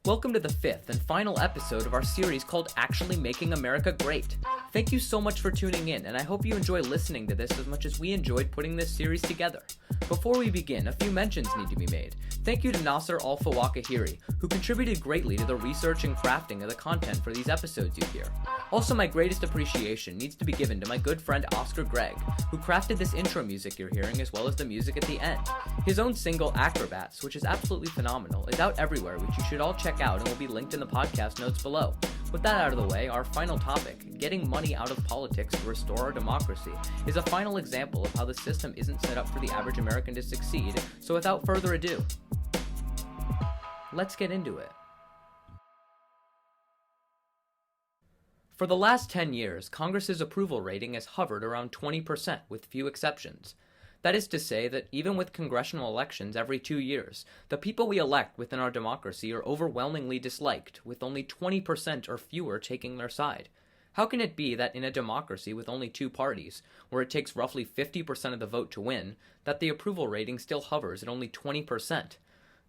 Welcome to the fifth and final episode of our series called Actually Making America Great. Thank you so much for tuning in, and I hope you enjoy listening to this as much as we enjoyed putting this series together. Before we begin, a few mentions need to be made. Thank you to Naser Al-Fawakhiri, who contributed greatly to the research and crafting of the content for these episodes you hear. Also, my greatest appreciation needs to be given to my good friend Oscar Gregg, who crafted this intro music you're hearing as well as the music at the end. His own single, Acrobats, which is absolutely phenomenal, is out everywhere, which you should all check out and will be linked in the podcast notes below. With that out of the way, our final topic, getting money out of politics to restore our democracy, is a final example of how the system isn't set up for the average American to succeed, so without further ado, let's get into it. For the last 10 years, Congress's approval rating has hovered around 20% with few exceptions. That is to say that even with congressional elections every 2 years, the people we elect within our democracy are overwhelmingly disliked, with only 20% or fewer taking their side. How can it be that in a democracy with only two parties, where it takes roughly 50% of the vote to win, that the approval rating still hovers at only 20%?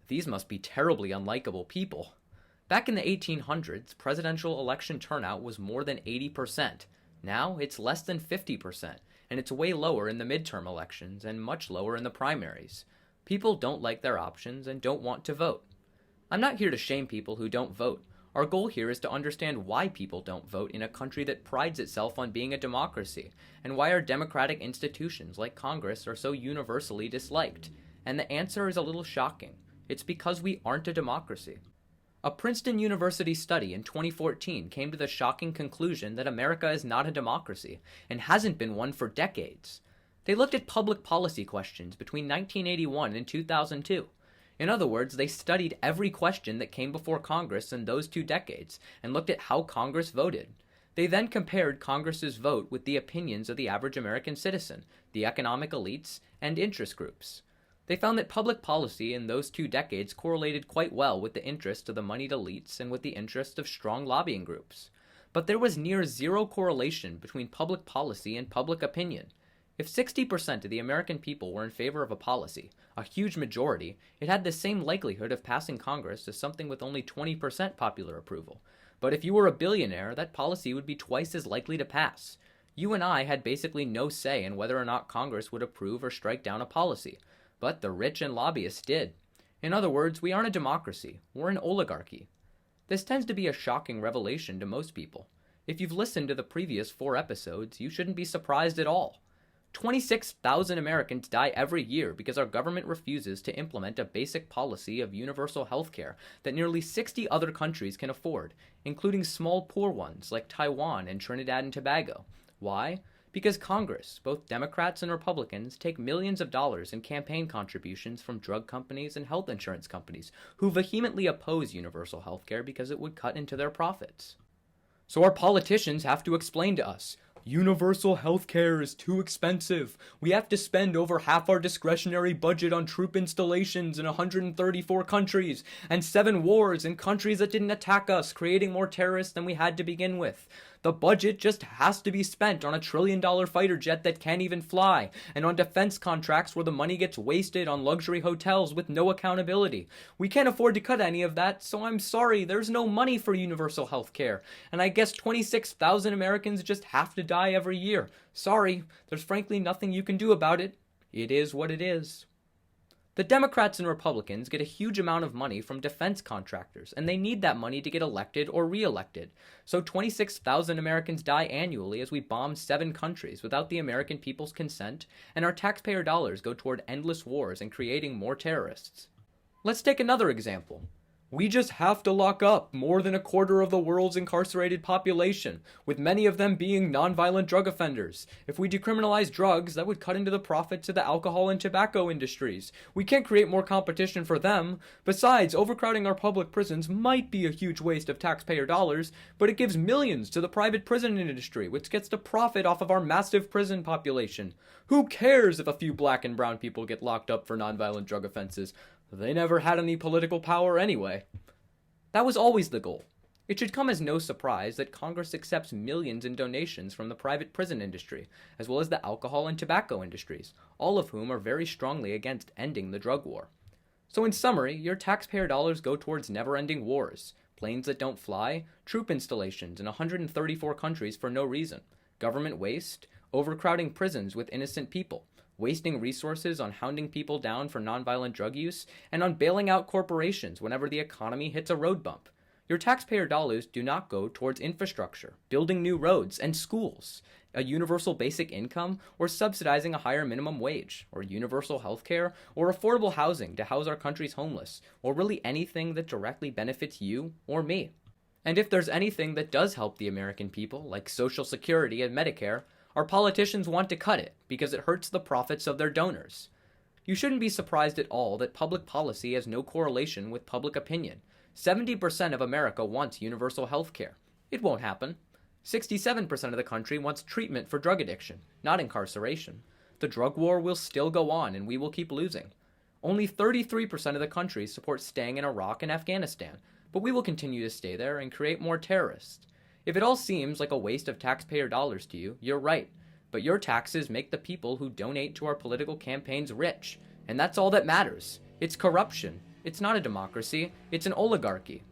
These must be terribly unlikable people. Back in the 1800s, presidential election turnout was more than 80%. Now, it's less than 50%, and it's way lower in the midterm elections and much lower in the primaries. People don't like their options and don't want to vote. I'm not here to shame people who don't vote. Our goal here is to understand why people don't vote in a country that prides itself on being a democracy, and why our democratic institutions like Congress are so universally disliked. And the answer is a little shocking. It's because we aren't a democracy. A Princeton University study in 2014 came to the shocking conclusion that America is not a democracy, and hasn't been one for decades. They looked at public policy questions between 1981 and 2002. In other words, they studied every question that came before Congress in those 2 decades, and looked at how Congress voted. They then compared Congress's vote with the opinions of the average American citizen, the economic elites, and interest groups. They found that public policy in those 2 decades correlated quite well with the interest of the moneyed elites and with the interest of strong lobbying groups. But there was near zero correlation between public policy and public opinion. If 60% of the American people were in favor of a policy, a huge majority, it had the same likelihood of passing Congress as something with only 20% popular approval. But if you were a billionaire, that policy would be twice as likely to pass. You and I had basically no say in whether or not Congress would approve or strike down a policy. But the rich and lobbyists did. In other words, we aren't a democracy, we're an oligarchy. This tends to be a shocking revelation to most people. If you've listened to the previous 4 episodes, you shouldn't be surprised at all. 26,000 Americans die every year because our government refuses to implement a basic policy of universal health care that nearly 60 other countries can afford, including small poor ones like Taiwan and Trinidad and Tobago. Why? Because Congress, both Democrats and Republicans, take millions of dollars in campaign contributions from drug companies and health insurance companies who vehemently oppose universal health care because it would cut into their profits. So our politicians have to explain to us, universal health care is too expensive. We have to spend over half our discretionary budget on troop installations in 134 countries and 7 wars in countries that didn't attack us, creating more terrorists than we had to begin with. The budget just has to be spent on a $1 trillion fighter jet that can't even fly, and on defense contracts where the money gets wasted on luxury hotels with no accountability. We can't afford to cut any of that, so I'm sorry, there's no money for universal health care. And I guess 26,000 Americans just have to die every year. Sorry, there's frankly nothing you can do about it. It is what it is. The Democrats and Republicans get a huge amount of money from defense contractors, and they need that money to get elected or re-elected. So 26,000 Americans die annually as we bomb 7 countries without the American people's consent, and our taxpayer dollars go toward endless wars and creating more terrorists. Let's take another example. We just have to lock up more than a quarter of the world's incarcerated population, with many of them being nonviolent drug offenders. If we decriminalize drugs, that would cut into the profits of the alcohol and tobacco industries. We can't create more competition for them. Besides, overcrowding our public prisons might be a huge waste of taxpayer dollars, but it gives millions to the private prison industry, which gets to profit off of our massive prison population. Who cares if a few black and brown people get locked up for nonviolent drug offenses? They never had any political power anyway. That was always the goal. It should come as no surprise that Congress accepts millions in donations from the private prison industry, as well as the alcohol and tobacco industries, all of whom are very strongly against ending the drug war. So in summary, your taxpayer dollars go towards never-ending wars, planes that don't fly, troop installations in 134 countries for no reason, government waste, overcrowding prisons with innocent people, wasting resources on hounding people down for nonviolent drug use, and on bailing out corporations whenever the economy hits a road bump. Your taxpayer dollars do not go towards infrastructure, building new roads and schools, a universal basic income, or subsidizing a higher minimum wage, or universal health care, or affordable housing to house our country's homeless, or really anything that directly benefits you or me. And if there's anything that does help the American people, like Social Security and Medicare, our politicians want to cut it because it hurts the profits of their donors. You shouldn't be surprised at all that public policy has no correlation with public opinion. 70% of America wants universal health care. It won't happen. 67% of the country wants treatment for drug addiction, not incarceration. The drug war will still go on and we will keep losing. Only 33% of the country supports staying in Iraq and Afghanistan, but we will continue to stay there and create more terrorists. If it all seems like a waste of taxpayer dollars to you, you're right. But your taxes make the people who donate to our political campaigns rich, and that's all that matters. It's corruption. It's not a democracy. It's an oligarchy.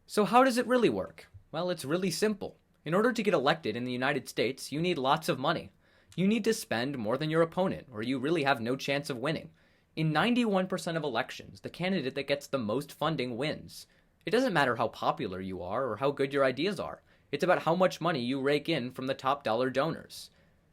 So how does it really work? Well, it's really simple. In order to get elected in the United States, you need lots of money. You need to spend more than your opponent, or you really have no chance of winning. In 91% of elections, the candidate that gets the most funding wins. It doesn't matter how popular you are or how good your ideas are. It's about how much money you rake in from the top dollar donors.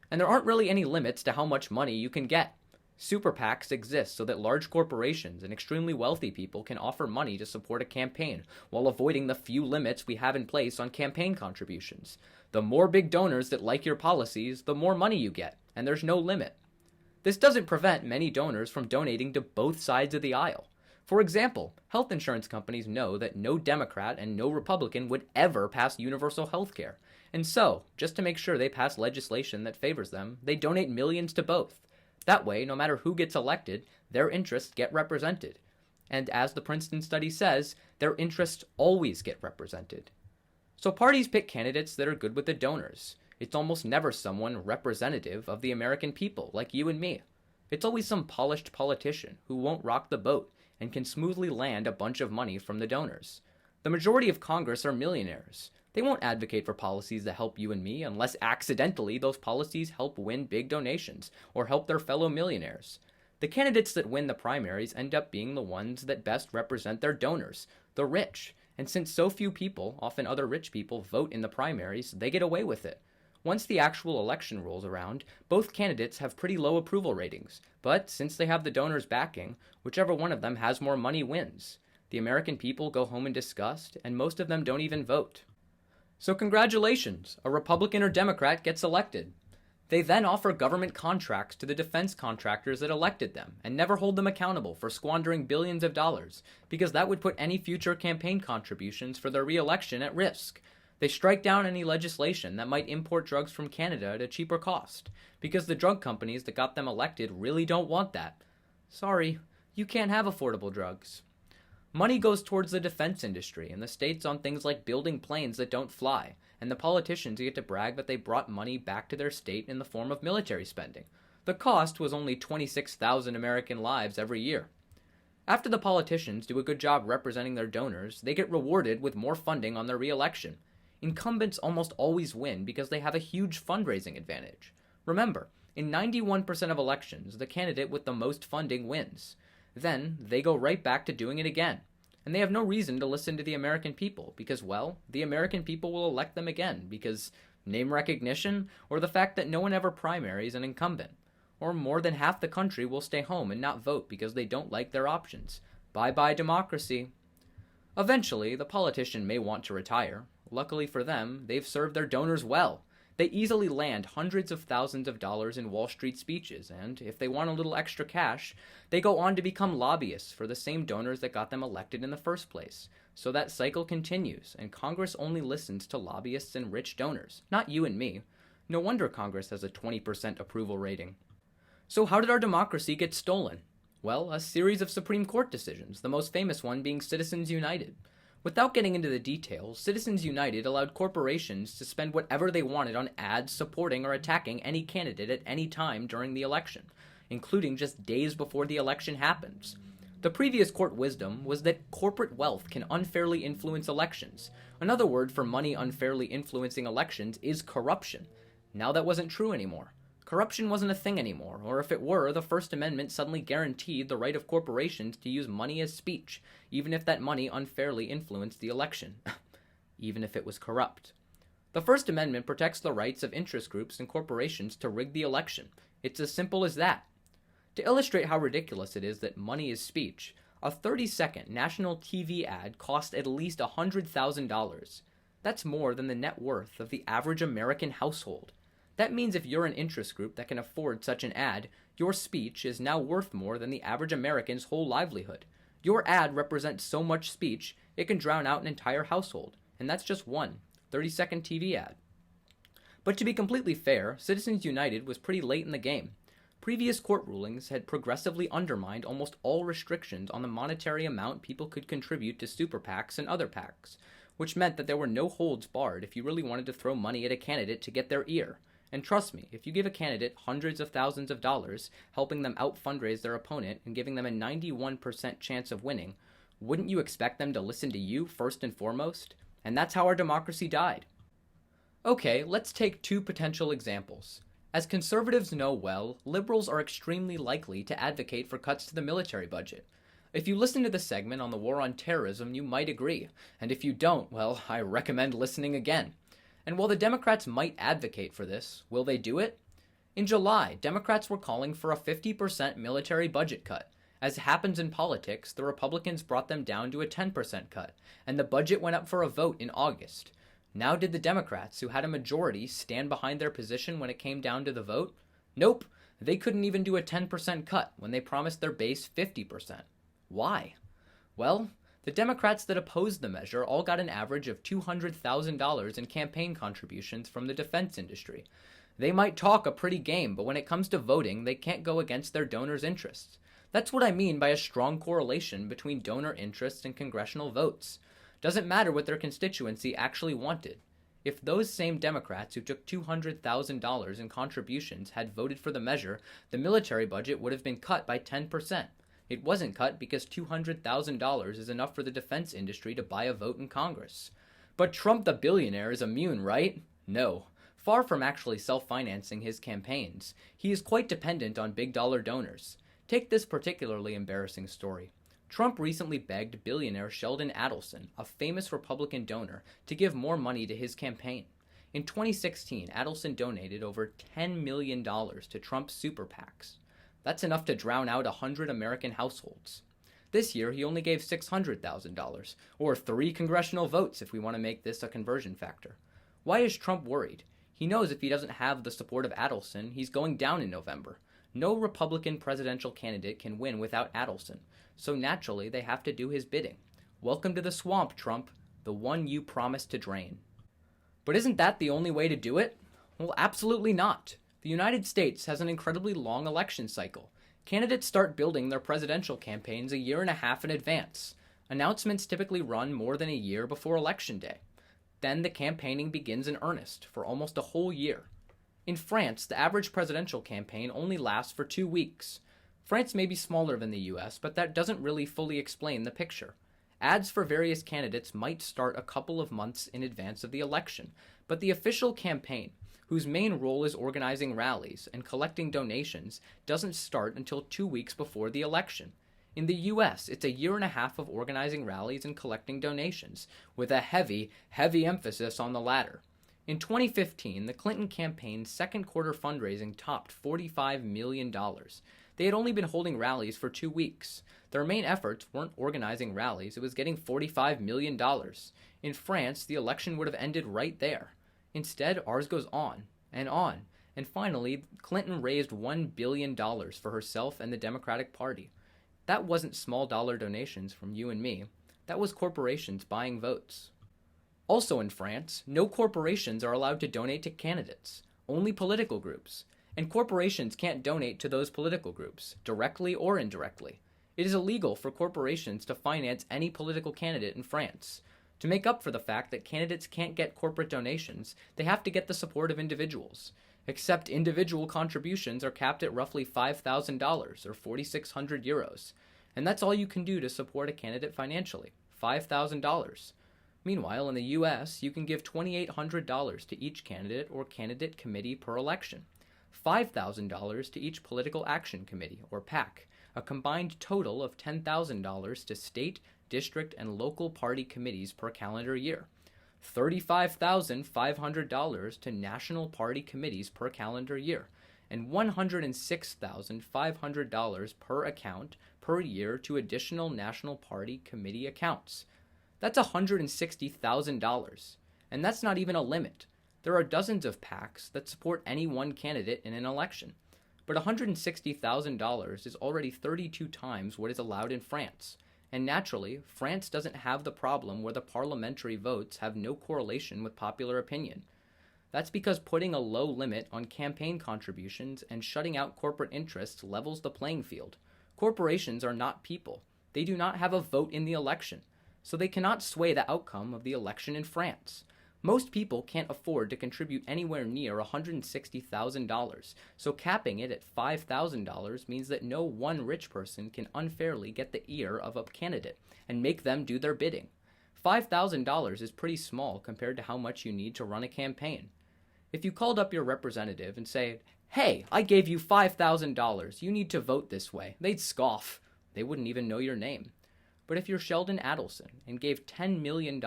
And there aren't really any limits to how much money you can get. Super PACs exist so that large corporations and extremely wealthy people can offer money to support a campaign while avoiding the few limits we have in place on campaign contributions. The more big donors that like your policies, the more money you get, and there's no limit. This doesn't prevent many donors from donating to both sides of the aisle. For example, health insurance companies know that no Democrat and no Republican would ever pass universal health care. And so, just to make sure they pass legislation that favors them, they donate millions to both. That way, no matter who gets elected, their interests get represented. And as the Princeton study says, their interests always get represented. So parties pick candidates that are good with the donors. It's almost never someone representative of the American people, like you and me. It's always some polished politician who won't rock the boat and can smoothly land a bunch of money from the donors. The majority of Congress are millionaires. They won't advocate for policies that help you and me unless accidentally those policies help win big donations or help their fellow millionaires. The candidates that win the primaries end up being the ones that best represent their donors, the rich. And since so few people, often other rich people, vote in the primaries, they get away with it. Once the actual election rolls around, both candidates have pretty low approval ratings, but since they have the donors' backing, whichever one of them has more money wins. The American people go home in disgust, and most of them don't even vote. So congratulations, a Republican or Democrat gets elected. They then offer government contracts to the defense contractors that elected them, and never hold them accountable for squandering billions of dollars, because that would put any future campaign contributions for their re-election at risk. They strike down any legislation that might import drugs from Canada at a cheaper cost, because the drug companies that got them elected really don't want that. Sorry, you can't have affordable drugs. Money goes towards the defense industry and the states on things like building planes that don't fly, and the politicians get to brag that they brought money back to their state in the form of military spending. The cost was only 26,000 American lives every year. After the politicians do a good job representing their donors, they get rewarded with more funding on their re-election. Incumbents almost always win because they have a huge fundraising advantage. Remember, in 91% of elections, the candidate with the most funding wins. Then, they go right back to doing it again. And they have no reason to listen to the American people because, well, the American people will elect them again because name recognition or the fact that no one ever primaries an incumbent. Or more than half the country will stay home and not vote because they don't like their options. Bye-bye democracy. Eventually, the politician may want to retire. Luckily for them, they've served their donors well. They easily land hundreds of thousands of dollars in Wall Street speeches, and if they want a little extra cash, they go on to become lobbyists for the same donors that got them elected in the first place. So that cycle continues, and Congress only listens to lobbyists and rich donors, not you and me. No wonder Congress has a 20% approval rating. So how did our democracy get stolen? Well, a series of Supreme Court decisions, the most famous one being Citizens United. Without getting into the details, Citizens United allowed corporations to spend whatever they wanted on ads supporting or attacking any candidate at any time during the election, including just days before the election happens. The previous court wisdom was that corporate wealth can unfairly influence elections. Another word for money unfairly influencing elections is corruption. Now that wasn't true anymore. Corruption wasn't a thing anymore, or if it were, the First Amendment suddenly guaranteed the right of corporations to use money as speech, even if that money unfairly influenced the election. Even if it was corrupt. The First Amendment protects the rights of interest groups and corporations to rig the election. It's as simple as that. To illustrate how ridiculous it is that money is speech, a 30-second national TV ad cost at least $100,000. That's more than the net worth of the average American household. That means if you're an interest group that can afford such an ad, your speech is now worth more than the average American's whole livelihood. Your ad represents so much speech, it can drown out an entire household, and that's just one 30-second TV ad. But to be completely fair, Citizens United was pretty late in the game. Previous court rulings had progressively undermined almost all restrictions on the monetary amount people could contribute to super PACs and other PACs, which meant that there were no holds barred if you really wanted to throw money at a candidate to get their ear. And trust me, if you give a candidate hundreds of thousands of dollars, helping them out-fundraise their opponent and giving them a 91% chance of winning, wouldn't you expect them to listen to you first and foremost? And that's how our democracy died. Okay, let's take two potential examples. As conservatives know well, liberals are extremely likely to advocate for cuts to the military budget. If you listen to the segment on the war on terrorism, you might agree. And if you don't, well, I recommend listening again. And while the Democrats might advocate for this, will they do it? In July, Democrats were calling for a 50% military budget cut. As happens in politics, the Republicans brought them down to a 10% cut, and the budget went up for a vote in August. Now did the Democrats, who had a majority, stand behind their position when it came down to the vote? Nope, they couldn't even do a 10% cut when they promised their base 50%. Why? Well, the Democrats that opposed the measure all got an average of $200,000 in campaign contributions from the defense industry. They might talk a pretty game, but when it comes to voting, they can't go against their donors' interests. That's what I mean by a strong correlation between donor interests and congressional votes. Doesn't matter what their constituency actually wanted. If those same Democrats who took $200,000 in contributions had voted for the measure, the military budget would have been cut by 10%. It wasn't cut because $200,000 is enough for the defense industry to buy a vote in Congress. But Trump the billionaire is immune, right? No. Far from actually self-financing his campaigns, he is quite dependent on big-dollar donors. Take this particularly embarrassing story. Trump recently begged billionaire Sheldon Adelson, a famous Republican donor, to give more money to his campaign. In 2016, Adelson donated over $10 million to Trump's super PACs. That's enough to drown out 100 American households. This year, he only gave $600,000, or 3 congressional votes if we want to make this a conversion factor. Why is Trump worried? He knows if he doesn't have the support of Adelson, he's going down in November. No Republican presidential candidate can win without Adelson, so naturally they have to do his bidding. Welcome to the swamp, Trump, the one you promised to drain. But isn't that the only way to do it? Well, absolutely not. The United States has an incredibly long election cycle. Candidates start building their presidential campaigns a year and a half in advance. Announcements typically run more than a year before Election Day. Then the campaigning begins in earnest for almost a whole year. In France, the average presidential campaign only lasts for 2 weeks. France may be smaller than the US, but that doesn't really fully explain the picture. Ads for various candidates might start a couple of months in advance of the election, but the official campaign, whose main role is organizing rallies and collecting donations, doesn't start until 2 weeks before the election. In the US, it's a year and a half of organizing rallies and collecting donations, with a heavy emphasis on the latter. In 2015, the Clinton campaign's second quarter fundraising topped $45 million. They had only been holding rallies for 2 weeks. Their main efforts weren't organizing rallies, it was getting $45 million. In France, the election would have ended right there. Instead, ours goes on, and finally, Clinton raised $1 billion for herself and the Democratic Party. That wasn't small dollar donations from you and me. That was corporations buying votes. Also in France, no corporations are allowed to donate to candidates, only political groups. And corporations can't donate to those political groups, directly or indirectly. It is illegal for corporations to finance any political candidate in France. To make up for the fact that candidates can't get corporate donations, they have to get the support of individuals. Except individual contributions are capped at roughly $5,000 or 4,600 euros. And that's all you can do to support a candidate financially, $5,000. Meanwhile, in the US, you can give $2,800 to each candidate or candidate committee per election, $5,000 to each political action committee or PAC, a combined total of $10,000 to state, district, and local party committees per calendar year, $35,500 to national party committees per calendar year, and $106,500 per account per year to additional national party committee accounts. That's $160,000, and that's not even a limit. There are dozens of PACs that support any one candidate in an election, but $160,000 is already 32 times what is allowed in France. And naturally, France doesn't have the problem where the parliamentary votes have no correlation with popular opinion. That's because putting a low limit on campaign contributions and shutting out corporate interests levels the playing field. Corporations are not people. They do not have a vote in the election, so they cannot sway the outcome of the election in France. Most people can't afford to contribute anywhere near $160,000, so capping it at $5,000 means that no one rich person can unfairly get the ear of a candidate and make them do their bidding. $5,000 is pretty small compared to how much you need to run a campaign. If you called up your representative and said, "Hey, I gave you $5,000, you need to vote this way," they'd scoff. They wouldn't even know your name. But if you're Sheldon Adelson and gave $10 million,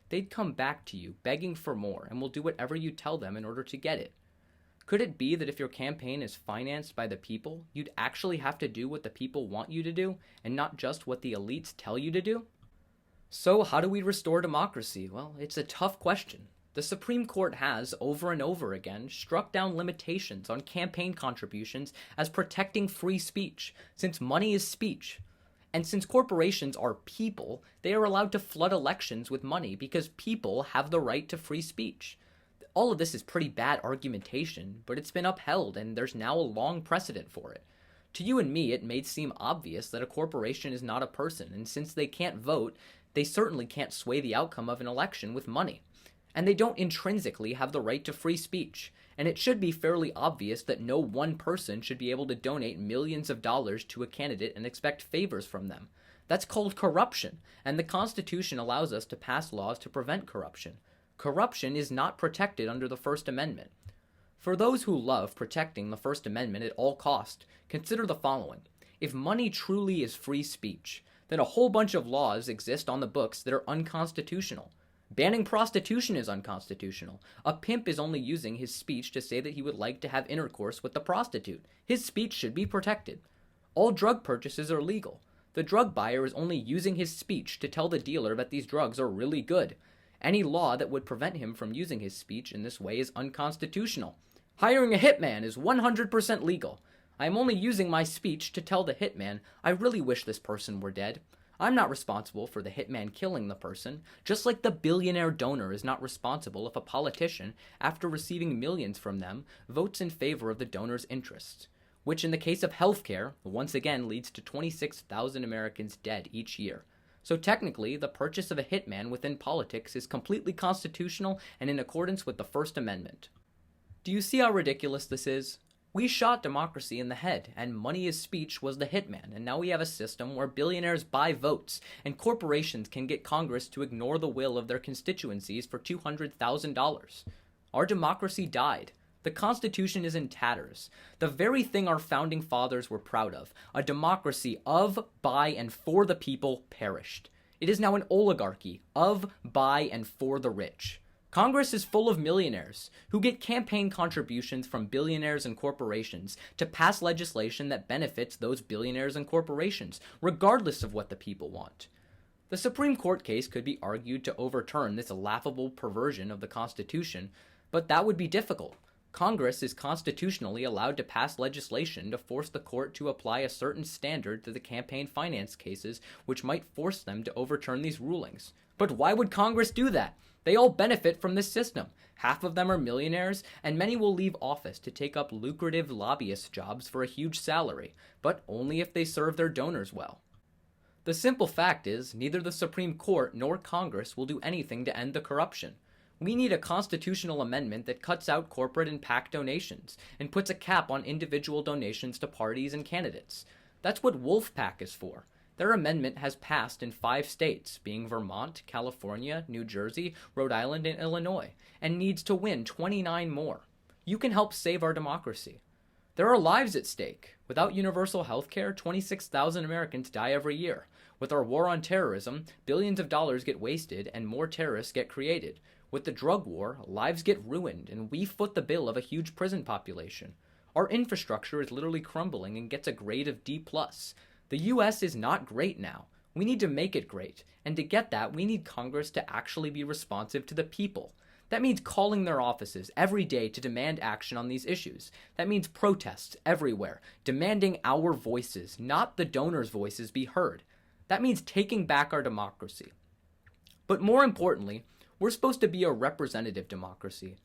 they'd come back to you begging for more and will do whatever you tell them in order to get it. Could it be that if your campaign is financed by the people, you'd actually have to do what the people want you to do and not just what the elites tell you to do? So how do we restore democracy? Well, it's a tough question. The Supreme Court has, over and over again, struck down limitations on campaign contributions as protecting free speech, since money is speech. And since corporations are people, they are allowed to flood elections with money because people have the right to free speech. All of this is pretty bad argumentation, but it's been upheld and there's now a long precedent for it. To you and me, it may seem obvious that a corporation is not a person, and since they can't vote, they certainly can't sway the outcome of an election with money. And they don't intrinsically have the right to free speech. And it should be fairly obvious that no one person should be able to donate millions of dollars to a candidate and expect favors from them. That's called corruption, and the Constitution allows us to pass laws to prevent corruption. Corruption is not protected under the First Amendment. For those who love protecting the First Amendment at all cost, consider the following. If money truly is free speech, then a whole bunch of laws exist on the books that are unconstitutional. Banning prostitution is unconstitutional. A pimp is only using his speech to say that he would like to have intercourse with the prostitute. His speech should be protected. All drug purchases are legal. The drug buyer is only using his speech to tell the dealer that these drugs are really good. Any law that would prevent him from using his speech in this way is unconstitutional. Hiring a hitman is 100% legal. I am only using my speech to tell the hitman, I really wish this person were dead. I'm not responsible for the hitman killing the person, just like the billionaire donor is not responsible if a politician, after receiving millions from them, votes in favor of the donor's interests, which in the case of healthcare, once again leads to 26,000 Americans dead each year. So technically, the purchase of a hitman within politics is completely constitutional and in accordance with the First Amendment. Do you see how ridiculous this is? We shot democracy in the head, and money is speech was the hitman, and now we have a system where billionaires buy votes, and corporations can get Congress to ignore the will of their constituencies for $200,000. Our democracy died. The Constitution is in tatters. The very thing our founding fathers were proud of, a democracy of, by, and for the people, perished. It is now an oligarchy of, by, and for the rich. Congress is full of millionaires who get campaign contributions from billionaires and corporations to pass legislation that benefits those billionaires and corporations, regardless of what the people want. The Supreme Court case could be argued to overturn this laughable perversion of the Constitution, but that would be difficult. Congress is constitutionally allowed to pass legislation to force the court to apply a certain standard to the campaign finance cases, which might force them to overturn these rulings. But why would Congress do that? They all benefit from this system. Half of them are millionaires, and many will leave office to take up lucrative lobbyist jobs for a huge salary, but only if they serve their donors well. The simple fact is, neither the Supreme Court nor Congress will do anything to end the corruption. We need a constitutional amendment that cuts out corporate and PAC donations, and puts a cap on individual donations to parties and candidates. That's what Wolf PAC is for. Their amendment has passed in 5 states, being Vermont, California, New Jersey, Rhode Island, and Illinois, and needs to win 29 more. You can help save our democracy. There are lives at stake. Without universal health care, 26,000 Americans die every year. With our war on terrorism, billions of dollars get wasted and more terrorists get created. With the drug war, lives get ruined and we foot the bill of a huge prison population. Our infrastructure is literally crumbling and gets a grade of D+. The US is not great now. We need to make it great. And to get that, we need Congress to actually be responsive to the people. That means calling their offices every day to demand action on these issues. That means protests everywhere, demanding our voices, not the donors' voices, be heard. That means taking back our democracy. But more importantly, we're supposed to be a representative democracy.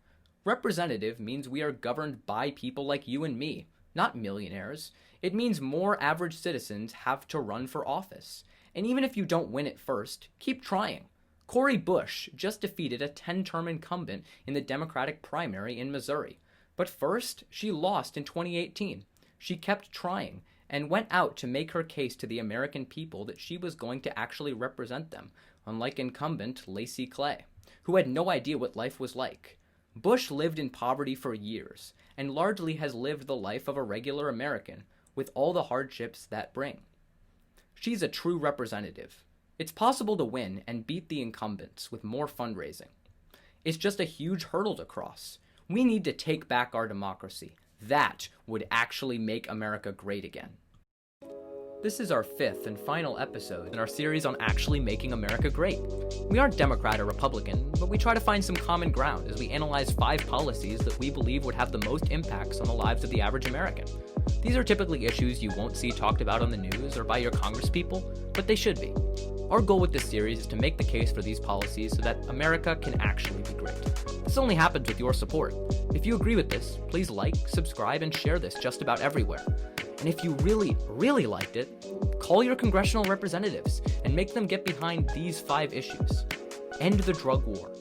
Representative means we are governed by people like you and me, not millionaires. It means more average citizens have to run for office. And even if you don't win it first, keep trying. Cori Bush just defeated a 10-term incumbent in the Democratic primary in Missouri. But first, she lost in 2018. She kept trying and went out to make her case to the American people that she was going to actually represent them, unlike incumbent Lacey Clay, who had no idea what life was like. Bush lived in poverty for years and largely has lived the life of a regular American, with all the hardships that bring. She's a true representative. It's possible to win and beat the incumbents with more fundraising. It's just a huge hurdle to cross. We need to take back our democracy. That would actually make America great again. This is our 5th and final episode in our series on actually making America great. We aren't Democrat or Republican, but we try to find some common ground as we analyze 5 policies that we believe would have the most impacts on the lives of the average American. These are typically issues you won't see talked about on the news or by your congresspeople, but they should be. Our goal with this series is to make the case for these policies so that America can actually be great. This only happens with your support. If you agree with this, please like, subscribe, and share this just about everywhere. And if you really, really liked it, call your congressional representatives and make them get behind these 5 issues. End the drug war.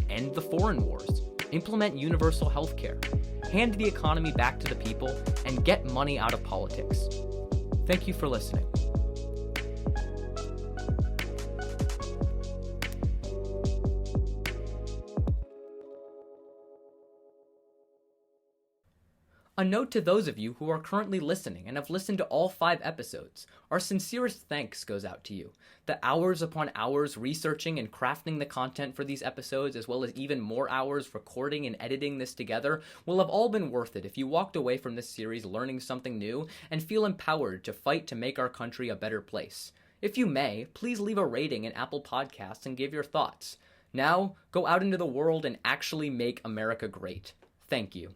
End the foreign wars. Implement universal health care. Hand the economy back to the people and get money out of politics. Thank you for listening. A note to those of you who are currently listening and have listened to all 5 episodes. Our sincerest thanks goes out to you. The hours upon hours researching and crafting the content for these episodes, as well as even more hours recording and editing this together, will have all been worth it if you walked away from this series learning something new and feel empowered to fight to make our country a better place. If you may, please leave a rating in Apple Podcasts and give your thoughts. Now, go out into the world and actually make America great. Thank you.